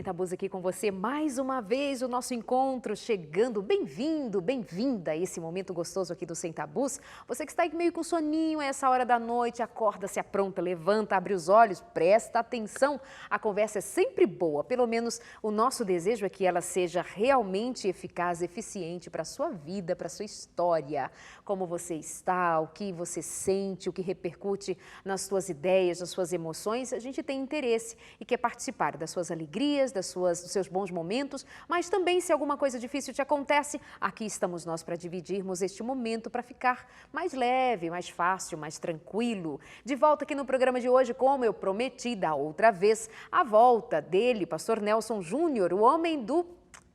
Sem Tabus aqui com você mais uma vez, o nosso encontro chegando. Bem-vindo, bem-vinda a esse momento gostoso aqui do Sem Tabus. Você que está aí meio com soninho a essa hora da noite, acorda, se apronta, levanta, abre os olhos, presta atenção. A conversa é sempre boa, pelo menos o nosso desejo é que ela seja realmente eficaz, eficiente para a sua vida, para a sua história. Como você está, o que você sente, o que repercute nas suas ideias, nas suas emoções, a gente tem interesse e quer participar das suas alegrias, dos seus bons momentos, mas também se alguma coisa difícil te acontece, aqui estamos nós para dividirmos este momento para ficar mais leve, mais fácil, mais tranquilo. De volta aqui no programa de hoje, como eu prometi da outra vez, a volta dele, Pastor Nelson Júnior, o homem do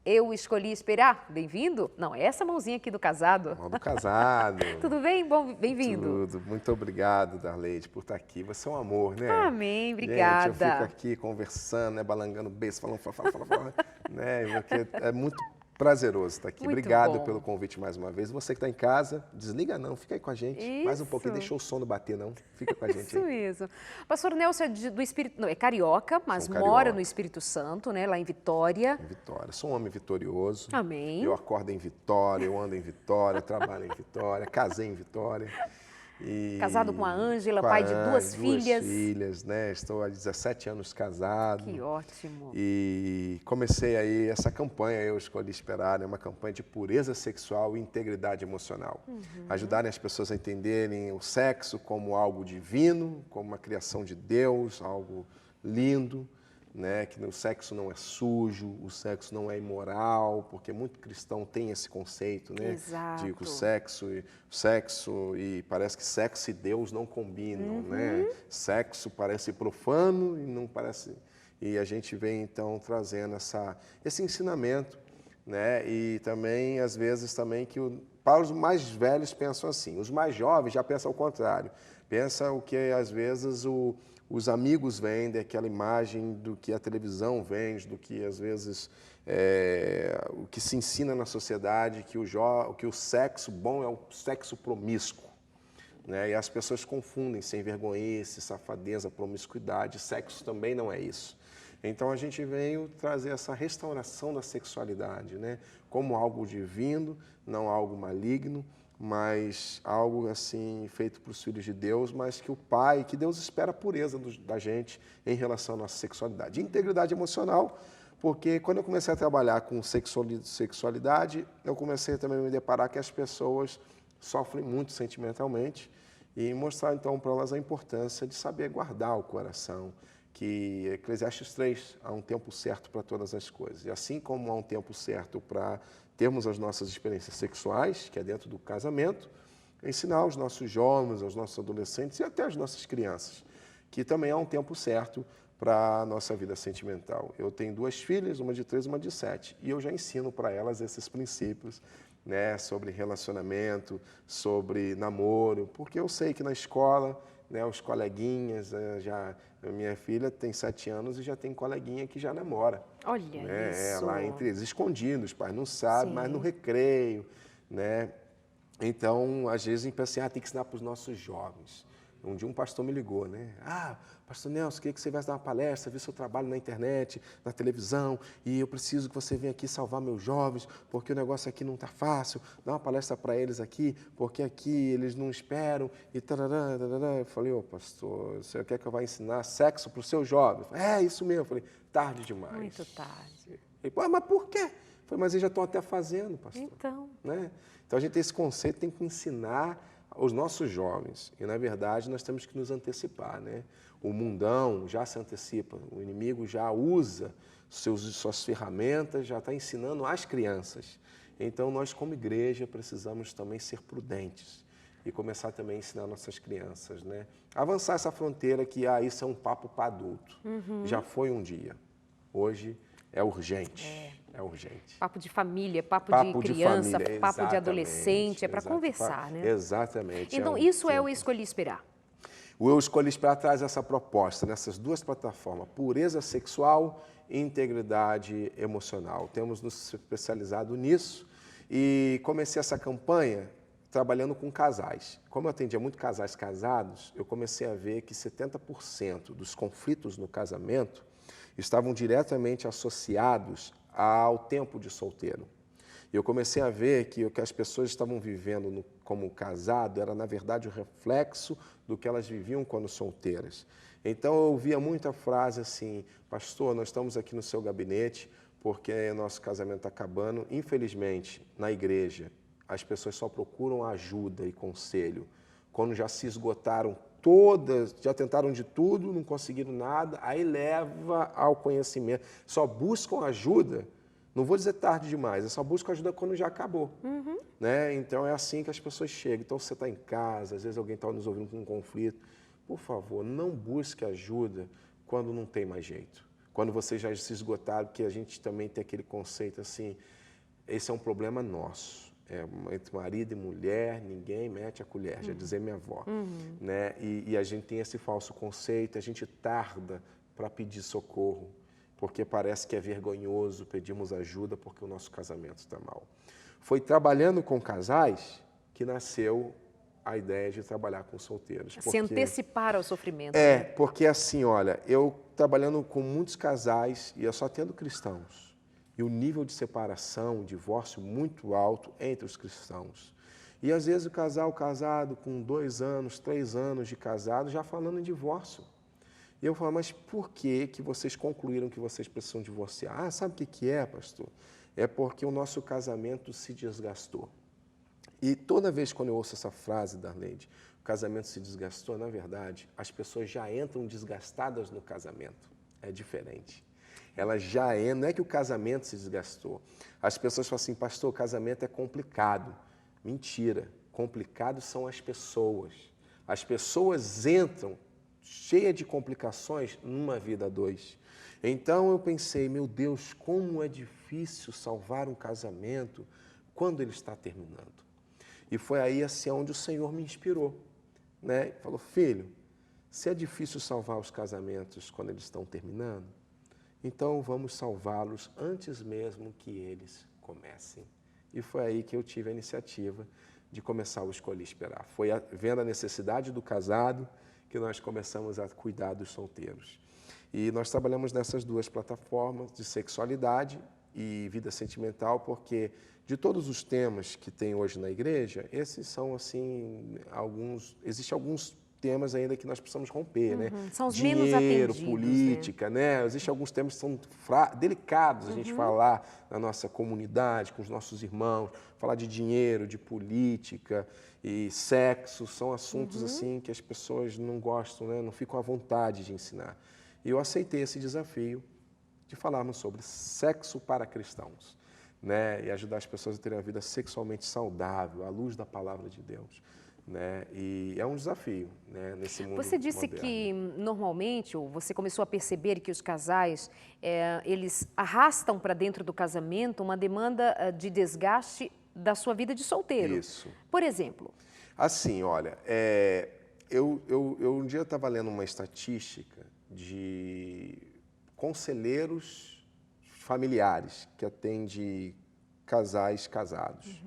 Eu Escolhi Esperar. Bem-vindo? Não, é essa mãozinha aqui do casado. Mão do casado. Tudo bem? Bom, bem-vindo. Tudo. Muito obrigado, Darleide, por estar aqui. Você é um amor, né? Amém, obrigada. Gente, eu fico aqui conversando, né, balangando o beiço, falando, né? Porque é muito prazeroso estar aqui. Muito Obrigado bom. pelo convite mais uma vez. Você que está em casa, desliga não, fica aí com a gente. Mais um pouquinho, deixa o sono bater não, fica com a gente Isso aí. mesmo. Pastor Nelson é do Espírito, não, é carioca, mas Carioca. mora no Espírito Santo, né, lá em Vitória. Em Vitória. Sou um homem vitorioso. Amém. Eu acordo em Vitória, eu ando em Vitória, trabalho em Vitória, casei em Vitória. E Casado com a Ângela, com pai a de Ângela, duas filhas. Duas filhas, né? Estou há 17 anos casado. Que ótimo. E comecei aí essa campanha, Eu Escolhi Esperar, é uma campanha de pureza sexual e integridade emocional. Ajudarem as pessoas a entenderem o sexo como algo divino, como uma criação de Deus, algo lindo, né? Que o sexo não é sujo, o sexo não é imoral, porque muito cristão tem esse conceito, né? Exato. De que o sexo e parece que sexo e Deus não combinam, né? Sexo parece profano e não parece. E a gente vem então trazendo esse ensinamento, né? E também às vezes também que para os mais velhos pensam assim, os mais jovens já pensam ao contrário, pensa o que às vezes os amigos vendem, aquela imagem do que a televisão vende, do que às vezes o que se ensina na sociedade, que o sexo bom é o sexo promíscuo. Né? E as pessoas confundem sem vergonhice, safadeza, promiscuidade. Sexo também não é isso. Então a gente veio trazer essa restauração da sexualidade, né? Como algo divino, não algo maligno, mas algo assim feito para os filhos de Deus, mas que Deus espera a pureza da gente em relação à nossa sexualidade. Integridade emocional, porque quando eu comecei a trabalhar com sexualidade, eu comecei também a me deparar que as pessoas sofrem muito sentimentalmente e mostrar então para elas a importância de saber guardar o coração, que Eclesiastes 3, há um tempo certo para todas as coisas. E assim como há um tempo certo para termos as nossas experiências sexuais, que é dentro do casamento, ensinar aos nossos jovens, aos nossos adolescentes e até às nossas crianças, que também há um tempo certo para a nossa vida sentimental. Eu tenho duas filhas, uma de 3 e uma de 7, e eu já ensino para elas esses princípios, né, sobre relacionamento, sobre namoro, porque eu sei que na escola, né, os coleguinhas, minha filha tem 7 anos e já tem coleguinha que já namora. Olha Né? isso. Lá entre eles, escondidos, os pais não sabem, Sim. mas no recreio, né? Então, às vezes, a gente pensa assim, tem que ensinar para os nossos jovens. Um dia um pastor me ligou, né? Pastor Nelson, queria que você viesse dar uma palestra, vi seu trabalho na internet, na televisão, e eu preciso que você venha aqui salvar meus jovens, porque o negócio aqui não está fácil, dá uma palestra para eles aqui, porque aqui eles não esperam, e tarará, tarará. Eu falei, pastor, você quer que eu vá ensinar sexo para os seus jovens? É, isso mesmo. Eu falei, tarde demais. Muito tarde. Ele, mas por quê? Eu falei, mas eles já estão até fazendo, pastor. Então. Né? Então a gente tem esse conceito, tem que ensinar aos nossos jovens. E, na verdade, nós temos que nos antecipar, né? O mundão já se antecipa, o inimigo já usa suas ferramentas, já está ensinando às crianças. Então, nós, como igreja, precisamos também ser prudentes e começar também a ensinar nossas crianças, né? Avançar essa fronteira que, isso é um papo para adulto. Já foi um dia. Hoje é urgente. É urgente. Papo de família, papo de criança, família, papo de adolescente, é para conversar, né? Exatamente. Então, isso é o Escolhi Esperar. O Eu Escolhi Esperar traz essa proposta nessas duas plataformas, pureza sexual e integridade emocional. Temos nos especializado nisso e comecei essa campanha trabalhando com casais. Como eu atendia muito casais casados, eu comecei a ver que 70% dos conflitos no casamento estavam diretamente associados ao tempo de solteiro. E eu comecei a ver que o que as pessoas estavam vivendo como casado era, na verdade, o reflexo do que elas viviam quando solteiras. Então, eu ouvia muita frase assim: pastor, nós estamos aqui no seu gabinete porque nosso casamento está acabando. Infelizmente, na igreja, as pessoas só procuram ajuda e conselho quando já se esgotaram todas, já tentaram de tudo, não conseguiram nada, aí leva ao conhecimento. Só buscam ajuda, não vou dizer tarde demais, é só buscam ajuda quando já acabou. Né? Então é assim que as pessoas chegam. Então você está em casa, às vezes alguém está nos ouvindo com um conflito. Por favor, não busque ajuda quando não tem mais jeito. Quando você já se esgotaram, que a gente também tem aquele conceito assim, esse é um problema nosso. Entre marido e mulher, ninguém mete a colher, já dizia minha avó. Né? E a gente tem esse falso conceito, a gente tarda para pedir socorro, porque parece que é vergonhoso pedirmos ajuda porque o nosso casamento está mal. Foi trabalhando com casais que nasceu a ideia de trabalhar com solteiros. Se antecipar ao sofrimento. É, né? porque assim, olha, eu trabalhando com muitos casais e eu só tendo cristãos, e o nível de separação, divórcio muito alto entre os cristãos. E às vezes o casal casado com 2 anos, 3 anos de casado, já falando em divórcio. E eu falo, mas por que vocês concluíram que vocês precisam divorciar? Ah, sabe o que é, pastor? É porque o nosso casamento se desgastou. E toda vez quando eu ouço essa frase, Darleide, o casamento se desgastou, na verdade, as pessoas já entram desgastadas no casamento. É diferente. Elas já entram, não é que o casamento se desgastou. As pessoas falam assim, pastor, o casamento é complicado. Mentira, complicado são as pessoas. As pessoas entram cheia de complicações numa vida a dois. Então eu pensei, meu Deus, como é difícil salvar um casamento quando ele está terminando. E foi aí assim onde o Senhor me inspirou, né? Falou, filho, se é difícil salvar os casamentos quando eles estão terminando, então vamos salvá-los antes mesmo que eles comecem. E foi aí que eu tive a iniciativa de começar o Escolhi Esperar. Foi vendo a necessidade do casado que nós começamos a cuidar dos solteiros. E nós trabalhamos nessas 2 plataformas de sexualidade e vida sentimental, porque de todos os temas que tem hoje na igreja, esses são assim existem alguns temas ainda que nós precisamos romper, né? São os Dinheiro, menos atendidos, política, né? Existem alguns temas que são delicados a gente falar na nossa comunidade, com os nossos irmãos, falar de dinheiro, de política e sexo, são assuntos assim que as pessoas não gostam, né? Não ficam à vontade de ensinar. E eu aceitei esse desafio de falarmos sobre sexo para cristãos, né? E ajudar as pessoas a terem uma vida sexualmente saudável, à luz da palavra de Deus. Né? E é um desafio, né, nesse mundo Você disse moderno. que, normalmente, ou você começou a perceber que os casais, eles arrastam para dentro do casamento uma demanda de desgaste da sua vida de solteiro. Isso. Por exemplo? Assim, olha, eu um dia estava lendo uma estatística de conselheiros familiares que atende casais casados.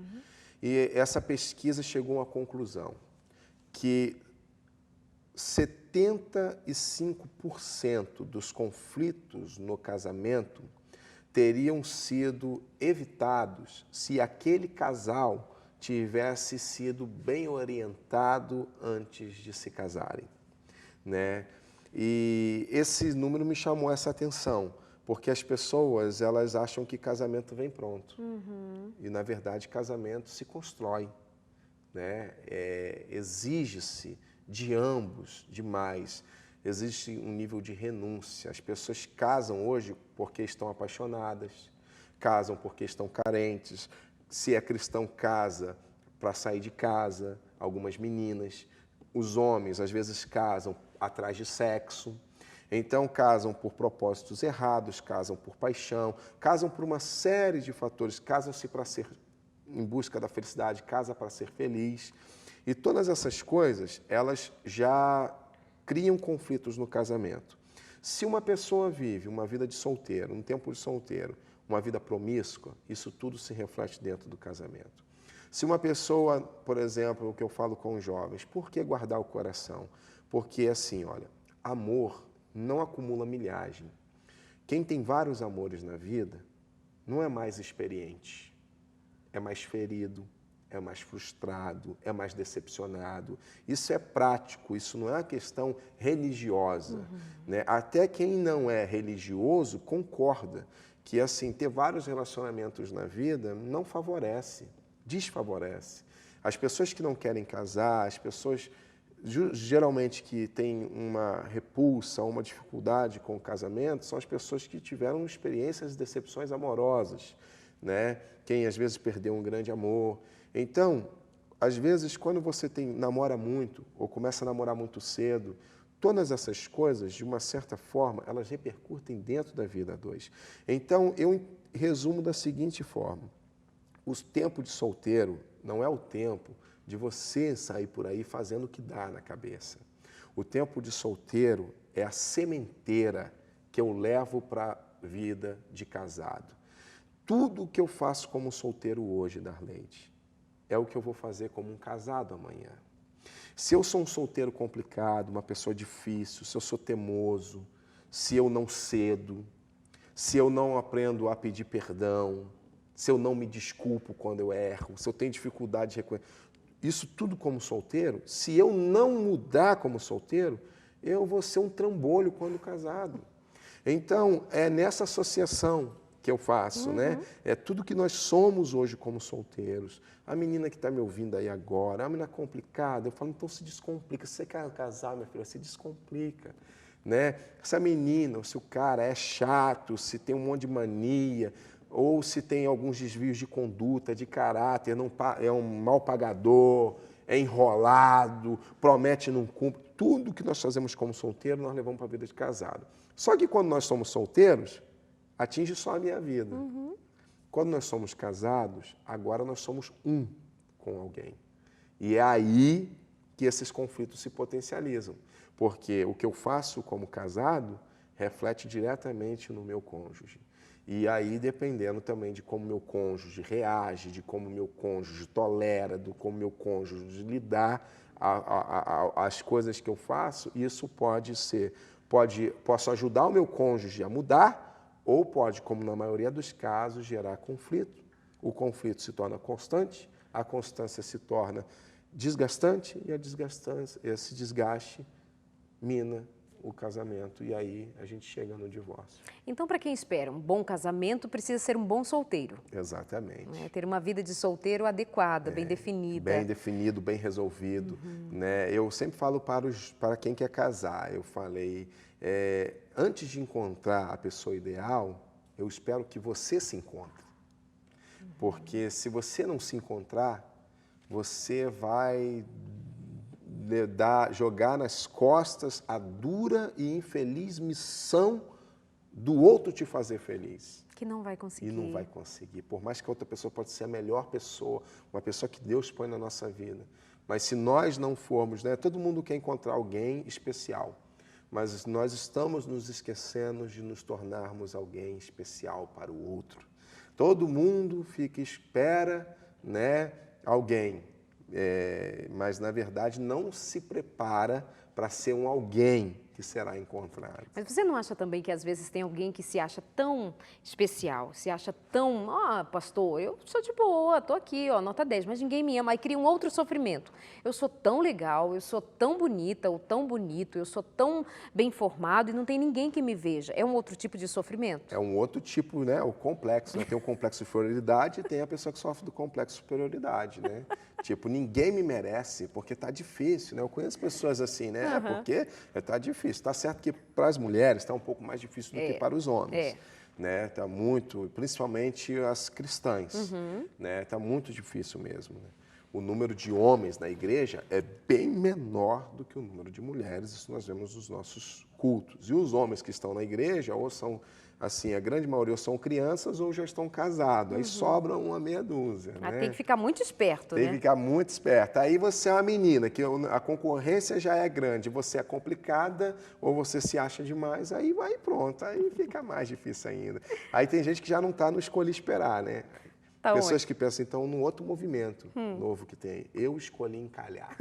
E essa pesquisa chegou a uma conclusão que 75% dos conflitos no casamento teriam sido evitados se aquele casal tivesse sido bem orientado antes de se casarem, né? E esse número me chamou essa atenção, porque as pessoas, elas acham que casamento vem pronto. E, na verdade, casamento se constrói, né? Exige-se de ambos demais. Existe um nível de renúncia. As pessoas casam hoje porque estão apaixonadas, casam porque estão carentes. Se é cristão, casa para sair de casa, algumas meninas. Os homens, às vezes, casam atrás de sexo. Então, casam por propósitos errados, casam por paixão, casam por uma série de fatores, casam-se para ser em busca da felicidade, casa para ser feliz. E todas essas coisas, elas já criam conflitos no casamento. Se uma pessoa vive uma vida de solteiro, um tempo de solteiro, uma vida promíscua, isso tudo se reflete dentro do casamento. Se uma pessoa, por exemplo, o que eu falo com os jovens, por que guardar o coração? Porque assim, olha, amor não acumula milhagem. quem tem vários amores na vida não é mais experiente, é mais ferido, é mais frustrado, é mais decepcionado. Isso é prático, isso não é uma questão religiosa, né? Até quem não é religioso concorda que assim ter vários relacionamentos na vida não favorece, desfavorece. As pessoas que não querem casar, as pessoas geralmente que têm uma repulsa, uma dificuldade com o casamento, são as pessoas que tiveram experiências e decepções amorosas, né? Quem às vezes perdeu um grande amor. Então, às vezes, quando você namora muito ou começa a namorar muito cedo, todas essas coisas, de uma certa forma, elas repercutem dentro da vida a dois. Então, eu resumo da seguinte forma: o tempo de solteiro não é o tempo de você sair por aí fazendo o que dá na cabeça. O tempo de solteiro é a sementeira que eu levo para a vida de casado. Tudo o que eu faço como solteiro hoje, Darleide, é o que eu vou fazer como um casado amanhã. Se eu sou um solteiro complicado, uma pessoa difícil, se eu sou teimoso, se eu não cedo, se eu não aprendo a pedir perdão, se eu não me desculpo quando eu erro, se eu tenho dificuldade de reconhecer, isso tudo como solteiro, se eu não mudar como solteiro, eu vou ser um trambolho quando casado. Então, é nessa associação que eu faço, né? É tudo que nós somos hoje como solteiros. A menina que está me ouvindo aí agora, a menina complicada, eu falo, então se descomplica. Se você quer casar, minha filha, se descomplica, né? Essa menina, ou se o cara é chato, se tem um monte de mania, ou se tem alguns desvios de conduta, de caráter, não, é um mal pagador, é enrolado, promete e não cumpre. Tudo que nós fazemos como solteiro, nós levamos para a vida de casado. Só que quando nós somos solteiros, atinge só a minha vida. Quando nós somos casados, agora nós somos um com alguém. E é aí que esses conflitos se potencializam. Porque o que eu faço como casado reflete diretamente no meu cônjuge. E aí, dependendo também de como meu cônjuge reage, de como meu cônjuge tolera, de como meu cônjuge lidar as coisas que eu faço, isso posso ajudar o meu cônjuge a mudar, ou pode, como na maioria dos casos, gerar conflito. O conflito se torna constante, a constância se torna desgastante e esse desgaste mina o casamento e aí a gente chega no divórcio. Então, para quem espera um bom casamento, precisa ser um bom solteiro. Exatamente. Né? Ter uma vida de solteiro adequada, bem definida. Bem definido, bem resolvido. Né? Eu sempre falo para quem quer casar, eu falei, antes de encontrar a pessoa ideal, eu espero que você se encontre. Porque se você não se encontrar, você vai jogar nas costas a dura e infeliz missão do outro te fazer feliz. Que não vai conseguir. E não vai conseguir. Por mais que a outra pessoa pode ser a melhor pessoa, uma pessoa que Deus põe na nossa vida. Mas se nós não formos, né, todo mundo quer encontrar alguém especial. Mas nós estamos nos esquecendo de nos tornarmos alguém especial para o outro. Todo mundo espera, né, alguém. Mas, na verdade, não se prepara para ser um alguém que será encontrado. Mas você não acha também que, às vezes, tem alguém que se acha tão especial, se acha tão... pastor, eu sou de boa, estou aqui, nota 10, mas ninguém me ama. Aí cria um outro sofrimento. Eu sou tão legal, eu sou tão bonita ou tão bonito, eu sou tão bem formado e não tem ninguém que me veja. É um outro tipo de sofrimento? É um outro tipo, né? O complexo. Né? Tem o complexo de inferioridade e tem a pessoa que sofre do complexo de superioridade, né? Tipo, ninguém me merece porque tá difícil, né? Eu conheço pessoas assim, né? Porque tá difícil. Está certo que para as mulheres está um pouco mais difícil do que para os homens. Né? Tá muito, principalmente as cristãs. Né? Tá muito difícil mesmo. Né? O número de homens na igreja é bem menor do que o número de mulheres. Isso nós vemos nos nossos cultos. E os homens que estão na igreja, ou são, assim, a grande maioria são crianças ou já estão casados. Aí sobra uma meia dúzia. Né? Tem que ficar muito esperto, Tem que ficar muito esperto. Aí você é uma menina, que a concorrência já é grande, você é complicada ou você se acha demais, aí vai pronto, aí fica mais difícil ainda. Aí tem gente que já não está no escolher esperar, né? Tá Pessoas que pensam, então, num outro movimento novo que tem. Eu escolhi encalhar.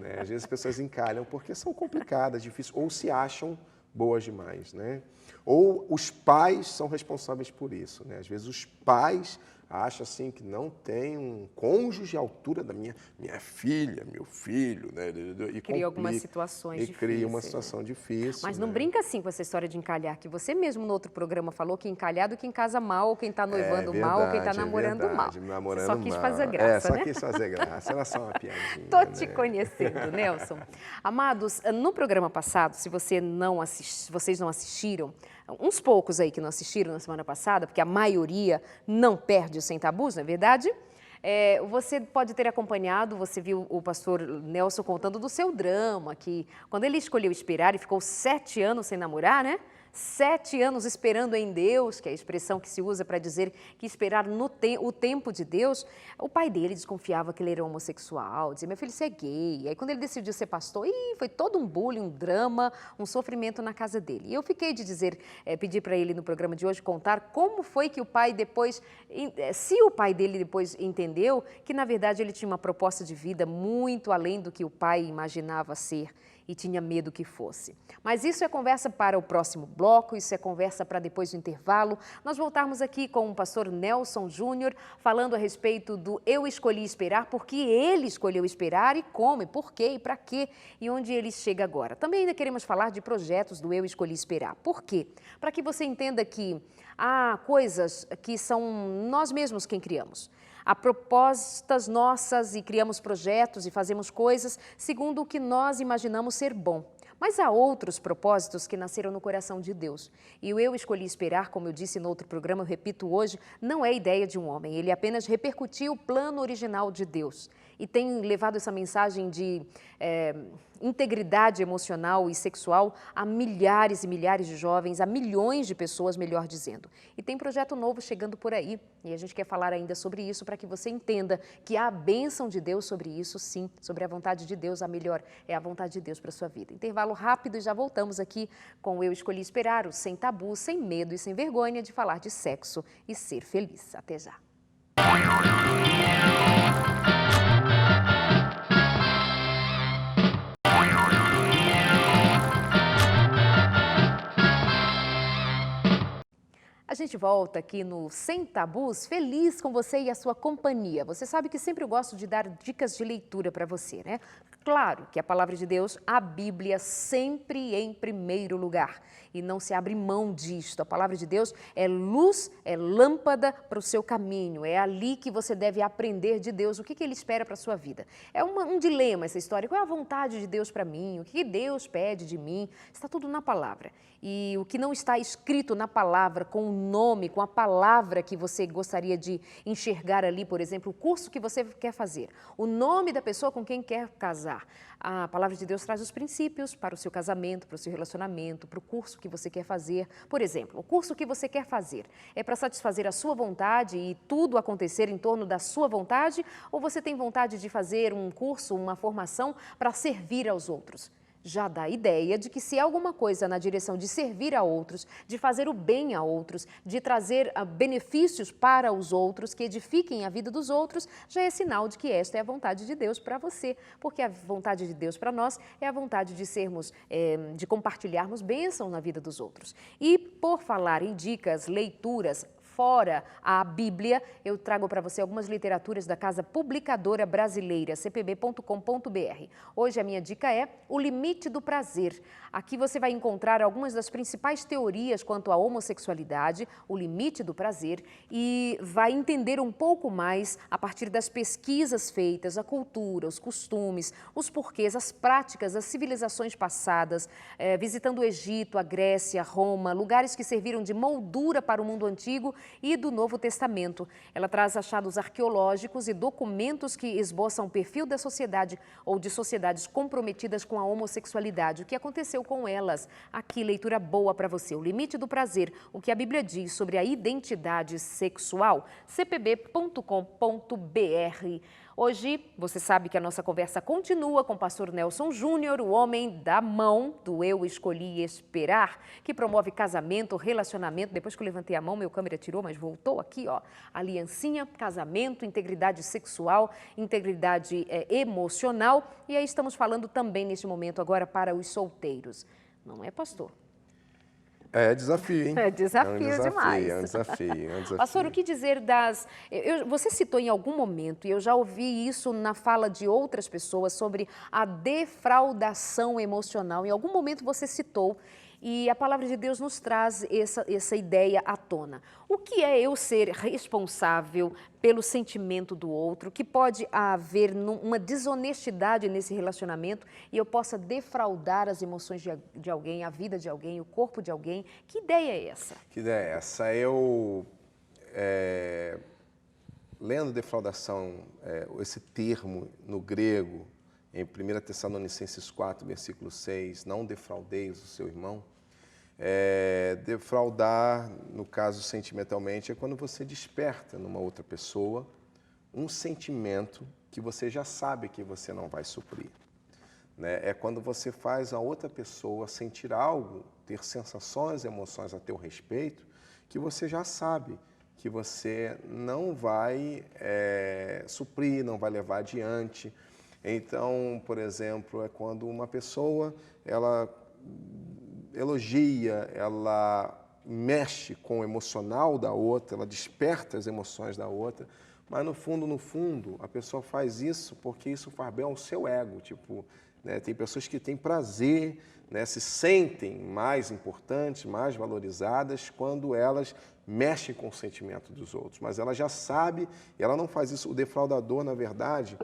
Né? Às vezes as pessoas encalham porque são complicadas, difíceis, ou se acham boas demais, né? Ou os pais são responsáveis por isso, né? Às vezes os pais acham assim que não tem um cônjuge à altura da minha filha, meu filho, né? E Cria algumas situações difíceis. E cria uma situação difícil. Mas não né? brinca assim com essa história de encalhar, que você mesmo no outro programa falou que encalhado quem casa mal, ou quem está noivando mal, ou quem está namorando mal. Namorando você só quis mal. fazer graça, só né? quis fazer graça, era só uma piadinha. Tô te conhecendo, Nelson. Amados, no programa passado, se vocês não assistiram, uns poucos aí que não assistiram na semana passada, porque a maioria não perde o Sem Tabus, não é verdade? Você pode ter acompanhado, você viu o pastor Nelson contando do seu drama, que quando ele escolheu esperar e ficou 7 anos sem namorar, né? 7 anos esperando em Deus, que é a expressão que se usa para dizer que esperar o tempo de Deus, o pai dele desconfiava que ele era homossexual, dizia, meu filho, você é gay. E aí quando ele decidiu ser pastor, foi todo um bullying, um drama, um sofrimento na casa dele. E eu fiquei de pedir para ele no programa de hoje contar como foi que o pai depois, se o pai dele depois entendeu que na verdade ele tinha uma proposta de vida muito além do que o pai imaginava ser e tinha medo que fosse. Mas isso é conversa para o próximo bloco, isso é conversa para depois do intervalo. Nós voltarmos aqui com o pastor Nelson Júnior, falando a respeito do Eu Escolhi Esperar, porque ele escolheu esperar e como, e por quê, e para quê, e onde ele chega agora. Também ainda queremos falar de projetos do Eu Escolhi Esperar. Por quê? Para que você entenda que há coisas que são nós mesmos quem criamos. Há propostas nossas e criamos projetos e fazemos coisas segundo o que nós imaginamos ser bom. Mas há outros propósitos que nasceram no coração de Deus. E o Eu Escolhi Esperar, como eu disse no outro programa, eu repito hoje, não é ideia de um homem. Ele apenas repercutiu o plano original de Deus. E tem levado essa mensagem de integridade emocional e sexual a milhares e milhares de jovens, a milhões de pessoas, melhor dizendo. E tem projeto novo chegando por aí. E a gente quer falar ainda sobre isso para que você entenda que há a bênção de Deus sobre isso, sim, sobre a vontade de Deus, a melhor é a vontade de Deus para a sua vida. Intervalo rápido e já voltamos aqui com o Eu Escolhi Esperar, o Sem Tabu, sem medo e sem vergonha de falar de sexo e ser feliz. Até já. A gente volta aqui no Sem Tabus, feliz com você e a sua companhia. Você sabe que sempre eu gosto de dar dicas de leitura para você, né? Claro que a palavra de Deus, a Bíblia, sempre em primeiro lugar. E não se abre mão disto. A palavra de Deus é luz, é lâmpada para o seu caminho. É ali que você deve aprender de Deus o que Ele espera para a sua vida. É um dilema essa história. Qual é a vontade de Deus para mim? O que Deus pede de mim? Está tudo na palavra. E o que não está escrito na palavra, com o nome, com a palavra que você gostaria de enxergar ali, por exemplo, o curso que você quer fazer, o nome da pessoa com quem quer casar. A palavra de Deus traz os princípios para o seu casamento, para o seu relacionamento, para o curso que você quer fazer. Por exemplo, o curso que você quer fazer é para satisfazer a sua vontade e tudo acontecer em torno da sua vontade, ou você tem vontade de fazer um curso, uma formação para servir aos outros? Já dá a ideia de que se há alguma coisa na direção de servir a outros, de fazer o bem a outros, de trazer benefícios para os outros, que edifiquem a vida dos outros, já é sinal de que esta é a vontade de Deus para você, porque a vontade de Deus para nós é a vontade de sermos, de compartilharmos bênçãos na vida dos outros. E por falar em dicas, leituras, fora a Bíblia, eu trago para você algumas literaturas da Casa Publicadora Brasileira, cpb.com.br. Hoje a minha dica é O Limite do Prazer. Aqui você vai encontrar algumas das principais teorias quanto à homossexualidade, o limite do prazer, e vai entender um pouco mais a partir das pesquisas feitas, a cultura, os costumes, os porquês, as práticas, as civilizações passadas, visitando o Egito, a Grécia, Roma, lugares que serviram de moldura para o mundo antigo e do Novo Testamento. Ela traz achados arqueológicos e documentos que esboçam o perfil da sociedade ou de sociedades comprometidas com a homossexualidade, o que aconteceu com elas. Aqui, leitura boa para você. O Limite do Prazer, o que a Bíblia diz sobre a identidade sexual, cpb.com.br. Hoje, você sabe que a nossa conversa continua com o pastor Nelson Júnior, o homem da mão do Eu Escolhi Esperar, que promove casamento, relacionamento. Depois que eu levantei a mão, meu câmera tirou, mas voltou aqui, ó. Aliancinha, casamento, integridade sexual, integridade emocional. E aí estamos falando também neste momento agora para os solteiros. Não é, pastor? É desafio, hein? É desafio demais. É um desafio, é um desafio. Pastor, o que dizer das... você citou em algum momento, e eu já ouvi isso na fala de outras pessoas, sobre a defraudação emocional. Em algum momento você citou, e a palavra de Deus nos traz essa ideia à tona. O que é eu ser responsável pelo sentimento do outro, que pode haver uma desonestidade nesse relacionamento e eu possa defraudar as emoções de alguém, a vida de alguém, o corpo de alguém? Que ideia é essa? Que ideia é essa? Eu, lendo defraudação, esse termo no grego, em 1 Tessalonicenses 4, versículo 6, não defraudeis o seu irmão. Defraudar, no caso sentimentalmente, é quando você desperta numa outra pessoa um sentimento que você já sabe que você não vai suprir. Né? É quando você faz a outra pessoa sentir algo, ter sensações, emoções a teu respeito, que você já sabe que você não vai suprir, não vai levar adiante. Então, por exemplo, é quando uma pessoa, ela elogia, ela mexe com o emocional da outra, ela desperta as emoções da outra, mas no fundo, a pessoa faz isso porque isso faz bem ao seu ego. Tipo, né, tem pessoas que têm prazer, né, se sentem mais importantes, mais valorizadas quando elas mexem com o sentimento dos outros, mas ela já sabe e ela não faz isso. O defraudador, na verdade,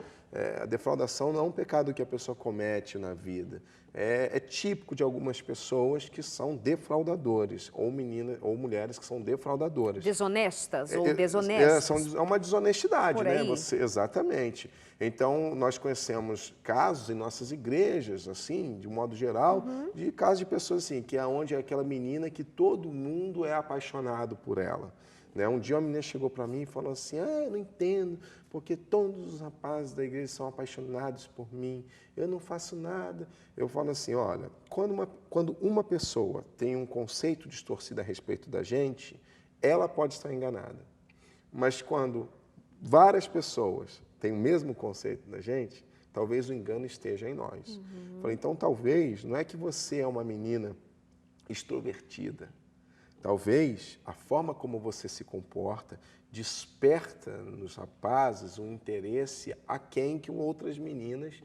a defraudação não é um pecado que a pessoa comete na vida. É típico de algumas pessoas que são defraudadores, ou meninas ou mulheres que são defraudadoras. Desonestas ou desonestas? É uma desonestidade, por né? aí. Exatamente. Então, nós conhecemos casos em nossas igrejas, assim, de um modo geral, de casos de pessoas assim, que é onde é aquela menina que todo mundo é apaixonado por ela. Né? Um dia uma menina chegou para mim e falou assim, eu não entendo, porque todos os rapazes da igreja são apaixonados por mim, eu não faço nada. Eu falo assim, olha, quando uma pessoa tem um conceito distorcido a respeito da gente, ela pode estar enganada. Mas quando várias pessoas têm o mesmo conceito da gente, talvez o engano esteja em nós. Falei, então talvez, não é que você é uma menina extrovertida, talvez a forma como você se comporta desperta nos rapazes um interesse aquém que outras meninas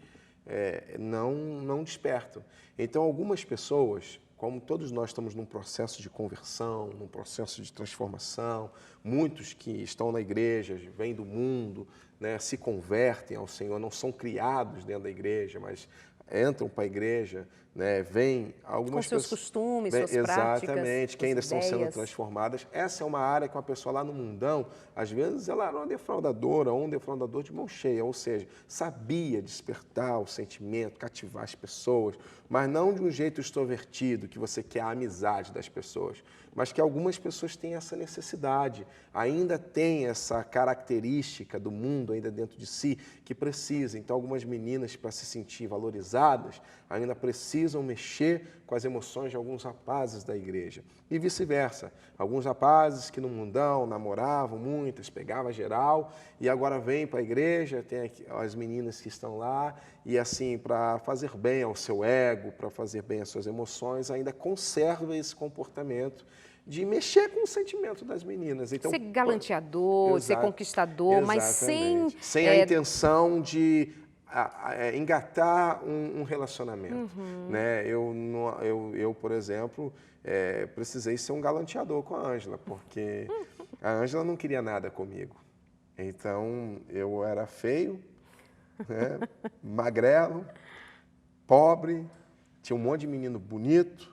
não despertam. Então, algumas pessoas, como todos nós estamos num processo de conversão, num processo de transformação, muitos que estão na igreja, vêm do mundo, né, se convertem ao Senhor, não são criados dentro da igreja, mas entram para a igreja, né, vêm algumas com seus costumes, suas práticas, exatamente, que ainda estão sendo ideias. transformadas. Essa é uma área que uma pessoa lá no mundão, às vezes ela era uma defraudadora ou um defraudador de mão cheia, ou seja, sabia despertar o sentimento, cativar as pessoas, mas não de um jeito extrovertido, que você quer a amizade das pessoas, mas que algumas pessoas têm essa necessidade, ainda tem essa característica do mundo ainda dentro de si, que precisa. Então, algumas meninas, para se sentir valorizadas, ainda precisam mexer com as emoções de alguns rapazes da igreja. E vice-versa. Alguns rapazes que no mundão namoravam muitas, pegavam geral, e agora vêm para a igreja, tem as meninas que estão lá, e assim, para fazer bem ao seu ego, para fazer bem às suas emoções, ainda conserva esse comportamento de mexer com o sentimento das meninas. Então, ser galanteador, ser conquistador, mas sem a intenção de engatar um relacionamento. Né? Eu, por exemplo, precisei ser um galanteador com a Ângela, porque a Ângela não queria nada comigo. Então, eu era feio, né? Magrelo, pobre, tinha um monte de menino bonito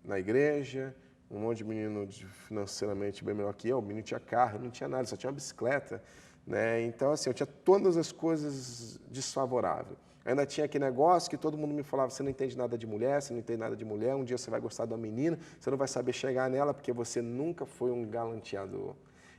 na igreja, um monte de menino financeiramente bem melhor que eu. O menino tinha carro, eu não tinha nada, só tinha uma bicicleta. Né? Então, assim, eu tinha todas as coisas desfavoráveis. Ainda tinha aquele negócio que todo mundo me falava, você não entende nada de mulher, você não entende nada de mulher, um dia você vai gostar de uma menina, você não vai saber chegar nela porque você nunca foi um galanteador.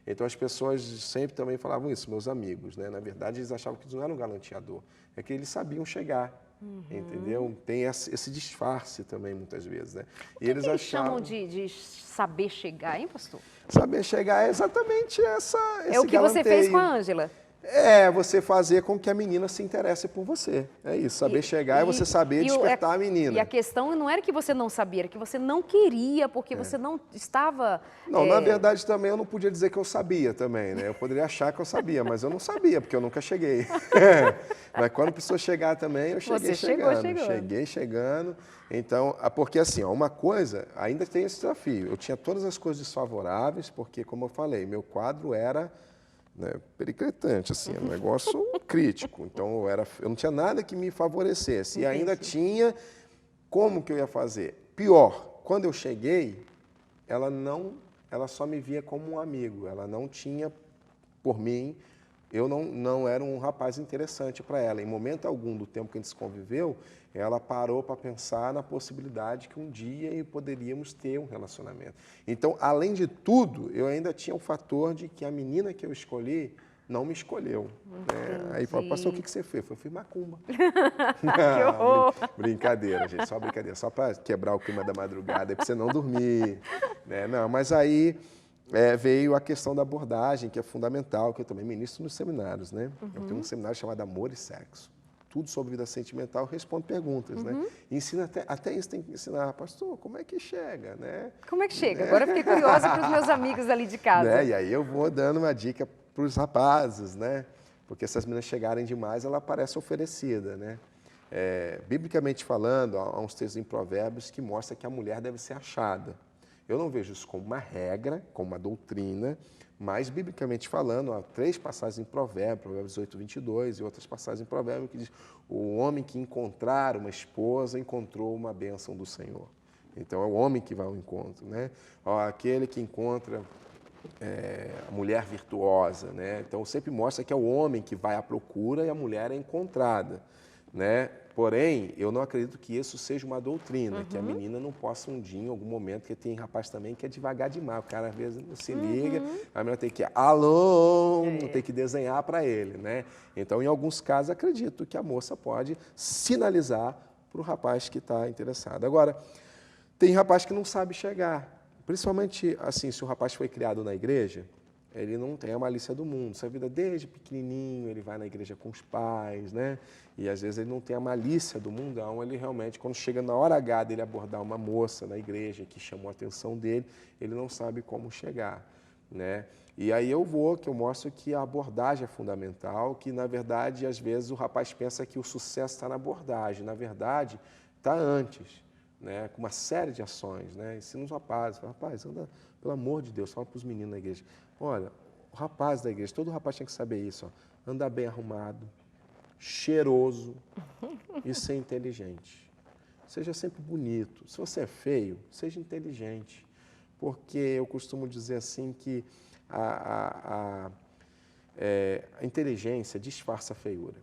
Então, as pessoas sempre também falavam isso, meus amigos, né? Na verdade, eles achavam que isso não era um galanteador, é que eles sabiam chegar. Entendeu? Tem esse disfarce também, muitas vezes. Né? O que eles chamam de saber chegar, hein, pastor? Saber chegar é exatamente esse É o que galanteio. você fez com a Ângela. É você fazer com que a menina se interesse por você. É isso, saber chegar e você saber despertar a menina. E a questão não era que você não sabia, era que você não queria, porque você não estava... Não, na verdade também eu não podia dizer que eu sabia também, né? Eu poderia achar que eu sabia, mas eu não sabia, porque eu nunca cheguei. Mas quando a pessoa chegar também, eu cheguei chegando. Cheguei chegando. Então, porque assim, ó, uma coisa, ainda tem esse desafio. Eu tinha todas as coisas desfavoráveis, porque, como eu falei, meu quadro era... né, periclitante, assim, um negócio crítico. Então, eu não tinha nada que me favorecesse. E ainda tinha como que eu ia fazer. Pior, quando eu cheguei, ela só me via como um amigo. Ela não tinha, por mim, eu não era um rapaz interessante para ela. Em momento algum do tempo que a gente se conviveu, ela parou para pensar na possibilidade que um dia poderíamos ter um relacionamento. Então, além de tudo, eu ainda tinha o fator de que a menina que eu escolhi não me escolheu. Né? Aí falou, pastor, o que você fez? Eu fiz macumba. Que horror! Brincadeira, gente, só brincadeira, só para quebrar o clima da madrugada, para você não dormir. Né? Não, mas aí... veio a questão da abordagem, que é fundamental, que eu também ministro nos seminários, né? Eu tenho um seminário chamado Amor e Sexo. Tudo sobre vida sentimental, respondo perguntas, né? E ensina até isso tem que ensinar, pastor, como é que chega, né? Como é que chega? Agora eu fiquei curiosa para os meus amigos ali de casa. Né? E aí eu vou dando uma dica para os rapazes, né? Porque se as meninas chegarem demais, ela parece oferecida, né? Biblicamente falando, há uns textos em Provérbios que mostram que a mulher deve ser achada. Eu não vejo isso como uma regra, como uma doutrina, mas, biblicamente falando, há 3 passagens em Provérbios 8, 22, e outras passagens em Provérbios que diz: o homem que encontrar uma esposa encontrou uma bênção do Senhor. Então, é o homem que vai ao encontro, né? Aquele que encontra a mulher virtuosa, né? Então, sempre mostra que é o homem que vai à procura e a mulher é encontrada, né? Porém, eu não acredito que isso seja uma doutrina, que a menina não possa um dia, em algum momento, porque tem rapaz também que é devagar demais, o cara às vezes não se liga, a menina tem que não tem que desenhar para ele, né? Então, em alguns casos, acredito que a moça pode sinalizar para o rapaz que está interessado. Agora, tem rapaz que não sabe chegar, principalmente assim, se o rapaz foi criado na igreja, ele não tem a malícia do mundo. Essa vida desde pequenininho, ele vai na igreja com os pais, né? E às vezes ele não tem a malícia do mundão, ele realmente, quando chega na hora H dele abordar uma moça na igreja que chamou a atenção dele, ele não sabe como chegar, né? E aí eu mostro que a abordagem é fundamental, que na verdade, às vezes o rapaz pensa que o sucesso está na abordagem, na verdade, está antes, né? Com uma série de ações, né? Ensina os rapazes, rapaz, anda, pelo amor de Deus, fala para os meninos na igreja. Olha, o rapaz da igreja, todo rapaz tinha que saber isso, ó, andar bem arrumado, cheiroso e ser inteligente. Seja sempre bonito. Se você é feio, seja inteligente. Porque eu costumo dizer assim que a inteligência disfarça a feiura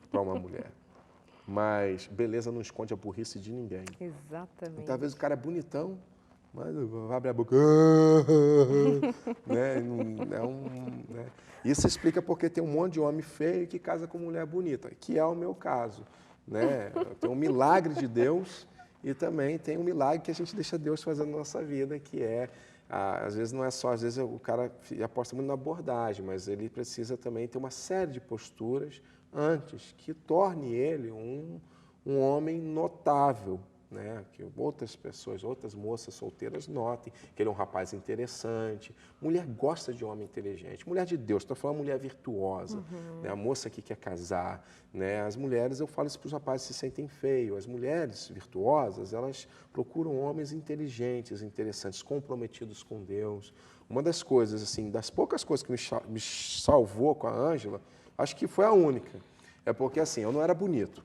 para uma mulher. Mas beleza não esconde a burrice de ninguém. Exatamente. Então, às vezes o cara é bonitão, mas abre a boca, né? Né? Isso explica porque tem um monte de homem feio que casa com mulher bonita, que é o meu caso, né? Tem um milagre de Deus e também tem um milagre que a gente deixa Deus fazer na nossa vida, que às vezes não é só, às vezes o cara aposta muito na abordagem, mas ele precisa também ter uma série de posturas antes que torne ele um homem notável, né? Que outras pessoas, outras moças solteiras notem que ele é um rapaz interessante. Mulher gosta de homem inteligente. Mulher de Deus, estou falando mulher virtuosa, né? A moça que quer casar, né? As mulheres, eu falo isso para os rapazes que se sentem feios. As mulheres virtuosas, elas procuram homens inteligentes, interessantes, comprometidos com Deus. Uma das coisas, assim, das poucas coisas que me salvou com a Ângela, acho que foi a única, é porque, assim, eu não era bonito.